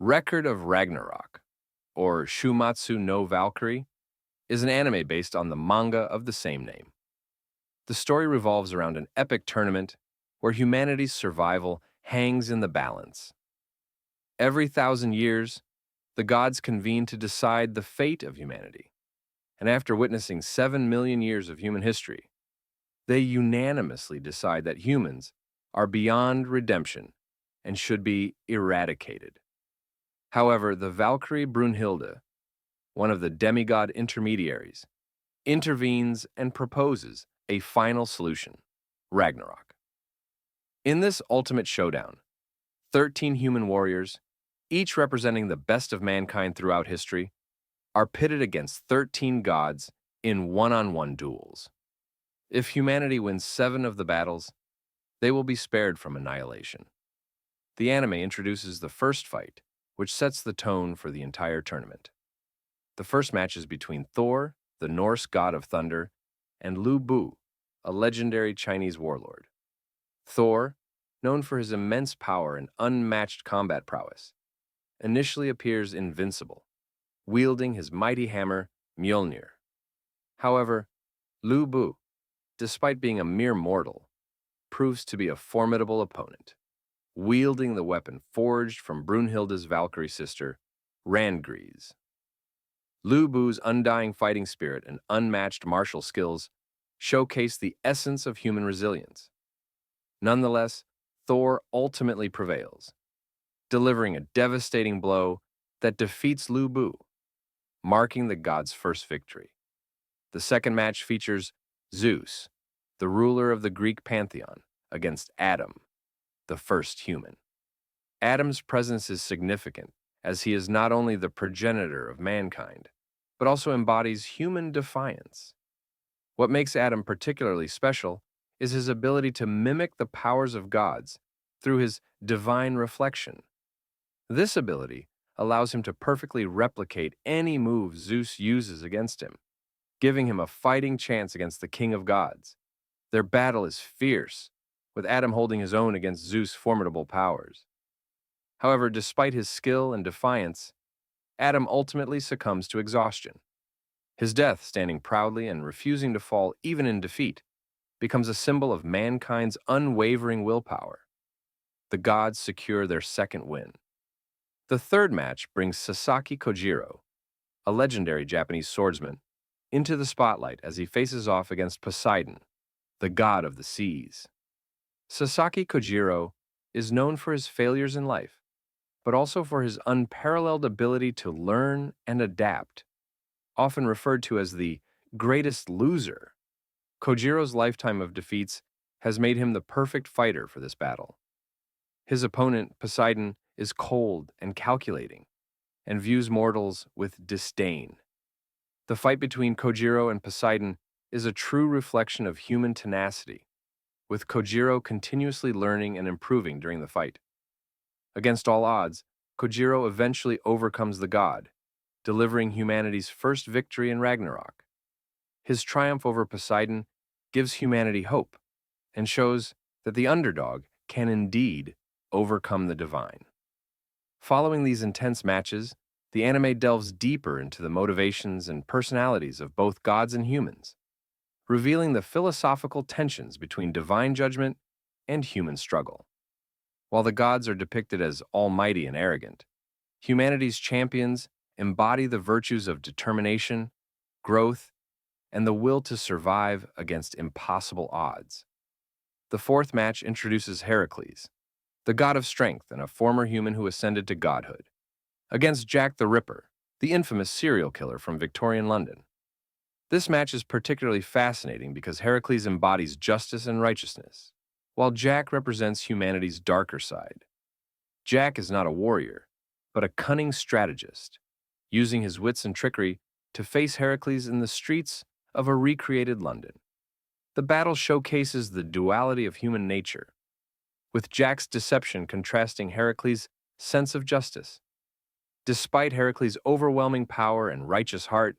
Record of Ragnarok, or Shumatsu no Valkyrie, is an anime based on the manga of the same name. The story revolves around an epic tournament where humanity's survival hangs in the balance. Every 1,000 years, the gods convene to decide the fate of humanity, and after witnessing 7 million years of human history, they unanimously decide that humans are beyond redemption and should be eradicated. However, the Valkyrie Brunhilde, one of the demigod intermediaries, intervenes and proposes a final solution: Ragnarok. In this ultimate showdown, 13 human warriors, each representing the best of mankind throughout history, are pitted against 13 gods in one-on-one duels. If humanity wins 7 of the battles, they will be spared from annihilation. The anime introduces the first fight, which sets the tone for the entire tournament. The first match is between Thor, the Norse god of thunder, and Lu Bu, a legendary Chinese warlord. Thor, known for his immense power and unmatched combat prowess, initially appears invincible, wielding his mighty hammer, Mjolnir. However, Lu Bu, despite being a mere mortal, proves to be a formidable opponent, wielding the weapon forged from Brunhilde's Valkyrie sister, Randgriz. Lu Bu's undying fighting spirit and unmatched martial skills showcase the essence of human resilience. Nonetheless, Thor ultimately prevails, delivering a devastating blow that defeats Lu Bu, marking the god's first victory. The second match features Zeus, the ruler of the Greek pantheon, against Adam, the first human. Adam's presence is significant, as he is not only the progenitor of mankind, but also embodies human defiance. What makes Adam particularly special is his ability to mimic the powers of gods through his divine reflection. This ability allows him to perfectly replicate any move Zeus uses against him, giving him a fighting chance against the king of gods. Their battle is fierce, with Adam holding his own against Zeus' formidable powers. However, despite his skill and defiance, Adam ultimately succumbs to exhaustion. His death, standing proudly and refusing to fall even in defeat, becomes a symbol of mankind's unwavering willpower. The gods secure their second win. The third match brings Sasaki Kojiro, a legendary Japanese swordsman, into the spotlight as he faces off against Poseidon, the god of the seas. Sasaki Kojiro is known for his failures in life, but also for his unparalleled ability to learn and adapt. Often referred to as the greatest loser, Kojiro's lifetime of defeats has made him the perfect fighter for this battle. His opponent, Poseidon, is cold and calculating, and views mortals with disdain. The fight between Kojiro and Poseidon is a true reflection of human tenacity, with Kojiro continuously learning and improving during the fight. Against all odds, Kojiro eventually overcomes the god, delivering humanity's first victory in Ragnarok. His triumph over Poseidon gives humanity hope and shows that the underdog can indeed overcome the divine. Following these intense matches, the anime delves deeper into the motivations and personalities of both gods and humans, revealing the philosophical tensions between divine judgment and human struggle. While the gods are depicted as almighty and arrogant, humanity's champions embody the virtues of determination, growth, and the will to survive against impossible odds. The fourth match introduces Heracles, the god of strength and a former human who ascended to godhood, against Jack the Ripper, the infamous serial killer from Victorian London. This match is particularly fascinating because Heracles embodies justice and righteousness, while Jack represents humanity's darker side. Jack is not a warrior, but a cunning strategist, using his wits and trickery to face Heracles in the streets of a recreated London. The battle showcases the duality of human nature, with Jack's deception contrasting Heracles' sense of justice. Despite Heracles' overwhelming power and righteous heart,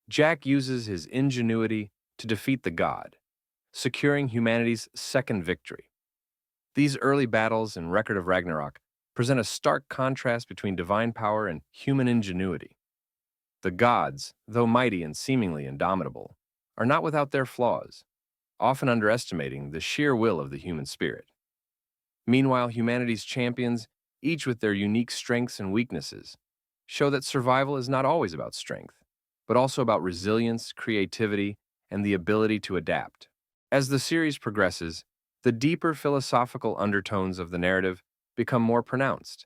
Jack uses his ingenuity to defeat the god, securing humanity's second victory. These early battles in Record of Ragnarok present a stark contrast between divine power and human ingenuity. The gods, though mighty and seemingly indomitable, are not without their flaws, often underestimating the sheer will of the human spirit. Meanwhile, humanity's champions, each with their unique strengths and weaknesses, show that survival is not always about strength, but also about resilience, creativity, and the ability to adapt. As the series progresses, the deeper philosophical undertones of the narrative become more pronounced.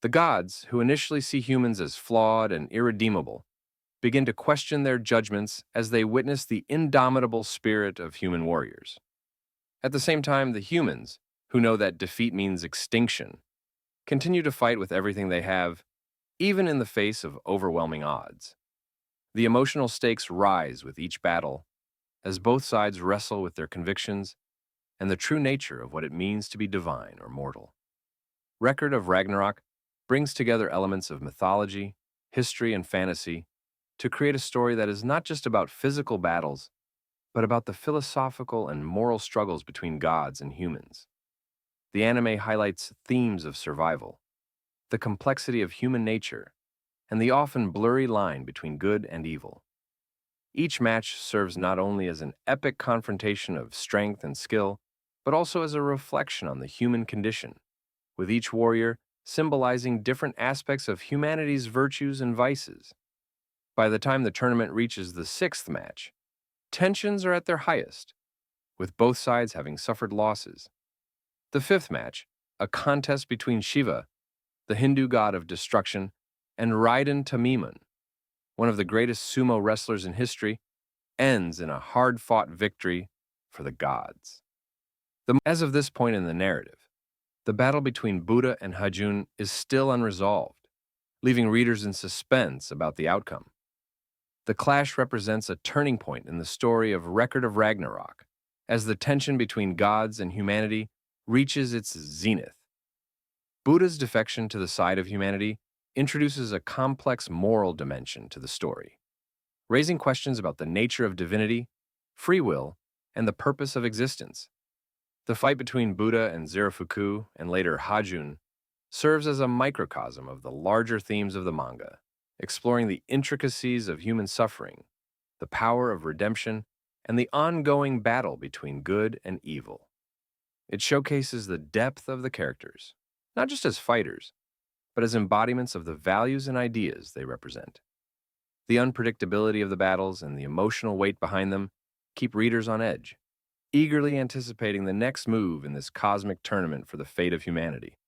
The gods, who initially see humans as flawed and irredeemable, begin to question their judgments as they witness the indomitable spirit of human warriors. At the same time, the humans, who know that defeat means extinction, continue to fight with everything they have, even in the face of overwhelming odds. The emotional stakes rise with each battle as both sides wrestle with their convictions and the true nature of what it means to be divine or mortal. Record of Ragnarok brings together elements of mythology, history, and fantasy to create a story that is not just about physical battles, but about the philosophical and moral struggles between gods and humans. The anime highlights themes of survival, the complexity of human nature, and the often blurry line between good and evil. Each match serves not only as an epic confrontation of strength and skill, but also as a reflection on the human condition, with each warrior symbolizing different aspects of humanity's virtues and vices. By the time the tournament reaches the sixth match, tensions are at their highest, with both sides having suffered losses. The fifth match, a contest between Shiva, the Hindu god of destruction, and Raiden Tamimun, one of the greatest sumo wrestlers in history, ends in a hard-fought victory for the gods. As of this point in the narrative, the battle between Buddha and Hajun is still unresolved, leaving readers in suspense about the outcome. The clash represents a turning point in the story of Record of Ragnarok, as the tension between gods and humanity reaches its zenith. Buddha's defection to the side of humanity introduces a complex moral dimension to the story, raising questions about the nature of divinity, free will, and the purpose of existence. The fight between Buddha and Zirafuku, and later Hajun, serves as a microcosm of the larger themes of the manga, exploring the intricacies of human suffering, the power of redemption, and the ongoing battle between good and evil. It showcases the depth of the characters, not just as fighters, but as embodiments of the values and ideas they represent. The unpredictability of the battles and the emotional weight behind them keep readers on edge, eagerly anticipating the next move in this cosmic tournament for the fate of humanity.